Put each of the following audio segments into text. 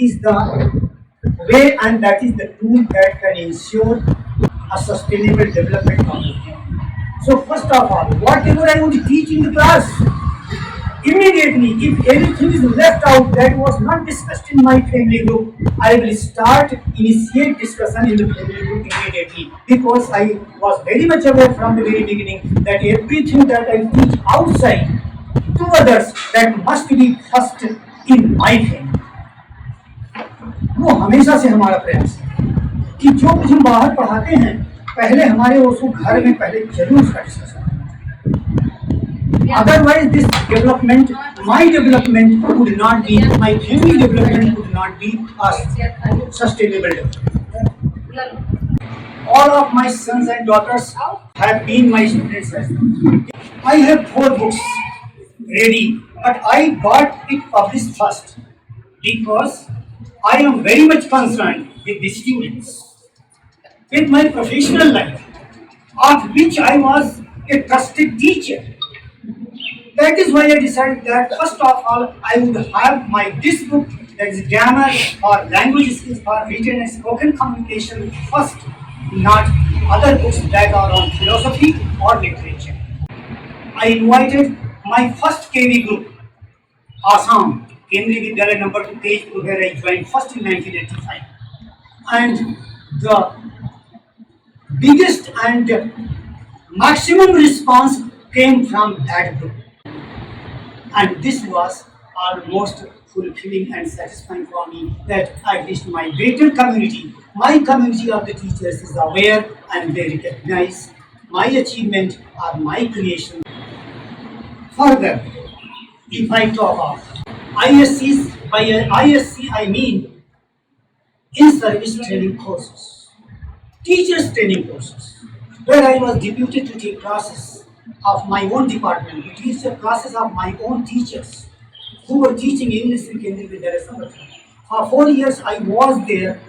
is the way and that is the tool that can ensure a sustainable development of the people. So first of all, whatever I would teach in the class, immediately, if anything is left out that was not discussed in my family group, I will initiate discussion in the family group immediately because I was very much aware from the very beginning that everything that I teach outside to others that must be first in my family. वो हमेशा से हमारा प्रयास है कि जो कुछ हम बाहर पढ़ाते हैं पहले हमारे उसको घर में पहले जरूर उसका discussion. Otherwise, this development, my development would not be, my family development would not be a sustainable development. All of my sons and daughters have been my students. I have 4 books ready, but I got it published first because I am very much concerned with the students, with my professional life, of which I was a trusted teacher. That is why I decided that first of all I would have this book, that is grammar or language skills for written and spoken communication first, not other books that are on philosophy or literature. I invited my first KV group, Assam, Kendriya Vidyalaya number 2 Tejpur, where I joined first in 1985. And the biggest and maximum response came from that group. And this was almost fulfilling and satisfying for me that at least my greater community, my community of the teachers is aware and they recognize my achievement or my creation. Further, if I talk of ISCs, by ISC I mean in-service training courses, teachers training courses, where I was deputed to take classes of my own department, to teach the classes of my own teachers who were teaching English in Kendriya Vidyalaya Sambalpur. For 4 years I was there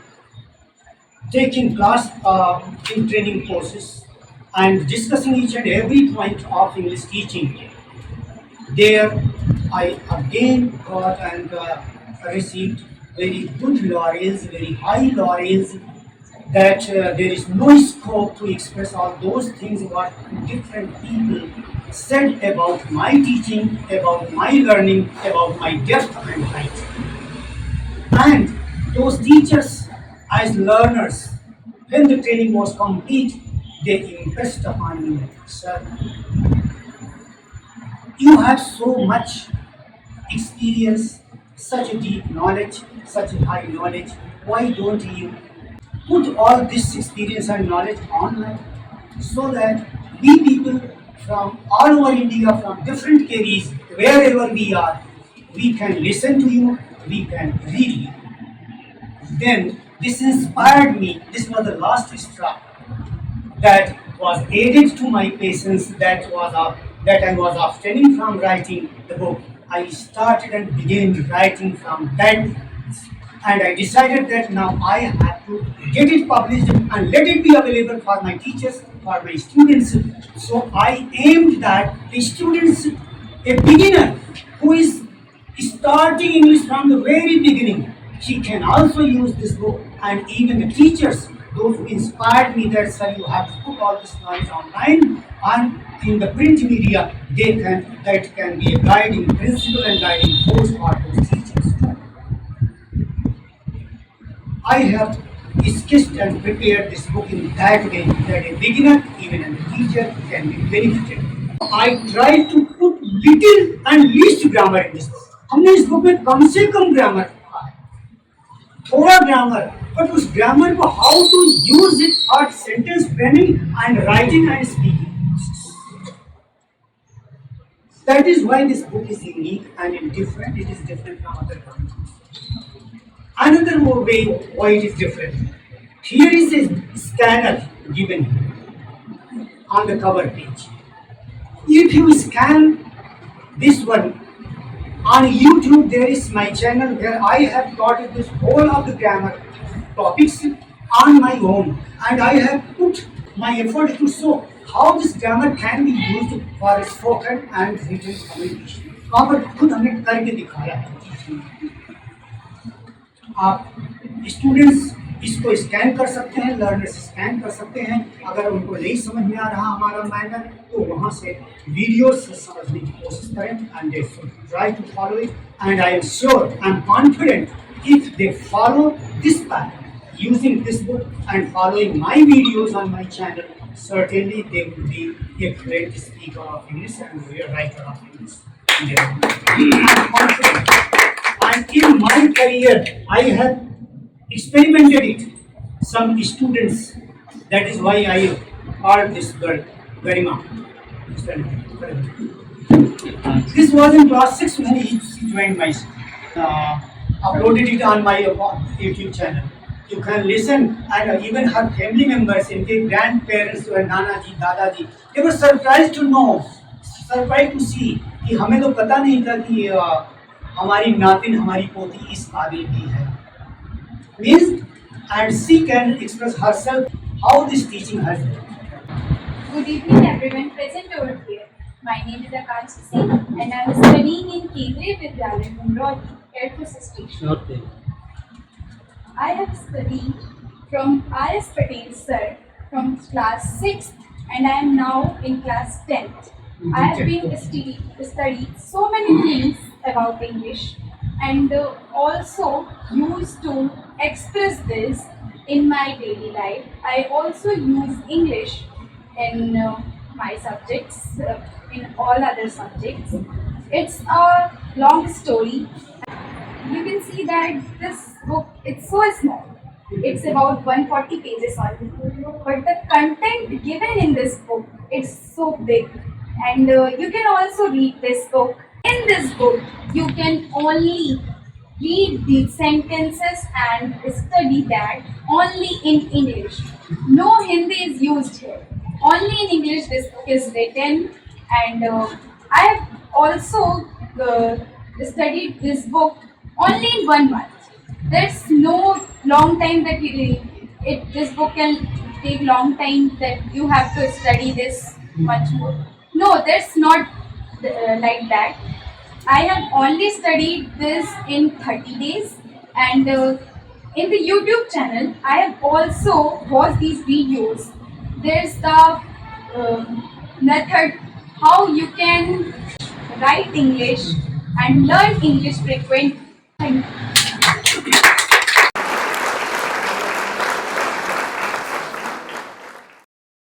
taking class in training courses and discussing each and every point of English teaching. There I again got and received very good laurels, very high laurels, that there is no scope to express all those things what different people said about my teaching, about my learning, about my depth and height. And those teachers as learners, when the training was complete, they impressed upon me, sir, you have so much experience, such a deep knowledge, such a high knowledge, why don't you put all this experience and knowledge online so that we people from all over India, from different KVs, wherever we are, we can listen to you, we can read you. Then this inspired me, this was the last straw that was added to my patience that I was abstaining from writing the book. I started and began writing from that. And I decided that now I have to get it published and let it be available for my teachers, for my students. So I aimed that the students, a beginner who is starting English from the very beginning, he can also use this book. And even the teachers, those who inspired me that, sir, you have to put all this knowledge online and in the print media, that can be a guiding principle and guiding force for those teachers. I have sketched and prepared this book in that way that a beginner, even a teacher, can be benefited. I tried to put little and least grammar in this book. हमने इस book में कम से कम grammar रखा है, थोड़ा grammar, but उस grammar को how to use it for sentence framing and writing and speaking. That is why this book is unique and different. It is different from other books. Another more way why it is different. Here is a scanner given on the cover page. If you scan this one, on YouTube there is my channel where I have taught this whole of the grammar topics on my own, and I have put my effort to show how this grammar can be used for spoken and written communication. वहाँ पर खुद हमने करके दिखाया है. आप students इसको scan कर सकते हैं, लर्नर्स स्कैन कर सकते हैं। अगर उनको नहीं समझ में आ रहा हमारा मैनर तो वहाँ से वीडियो से समझने की कोशिश करें and they should try to follow it and I am sure, I am confident if they follow this pattern using this book and following my videos on my channel, certainly they will be a great speaker of English and a writer of English. I'm confident. And in my career, I have experimented it. Some students, that is why I called this girl Garima. This was in class 6 when she joined my uploaded it on my YouTube channel. You can listen and even her family members and their grandparents and Nana ji, Dada ji, they were surprised to know, surprised to see कि हमें तो पता नहीं था कि हमारी नातिन हमारी पोती इस काबिल भी है. Means and she can express herself how this teaching has been. Good evening everyone present over here. My name is Akanshi Singh and I am studying in Kendriya Vidyalaya, Mumbai, Air Force Station. Okay. I have studied from R.S. Patel sir from class 6th and I am now in class 10th. I have been studied so many things about English and also used to express this in my daily life. I also use English in my subjects, in all other subjects. It's a long story. You can see that this book, it's so small. It's about 140 pages only. But the content given in this book, it's so big. And you can also read this book. In this book, you can only read the sentences and study that only in English. No Hindi is used here. Only in English this book is written. And I have also studied this book only in 1 month. There's no long time that this book can take long time that you have to study this much more. No, there's not like that. I have only studied this in 30 days and in the YouTube channel I have also watched these videos. There's the method how you can write English and learn English frequently. Thank you.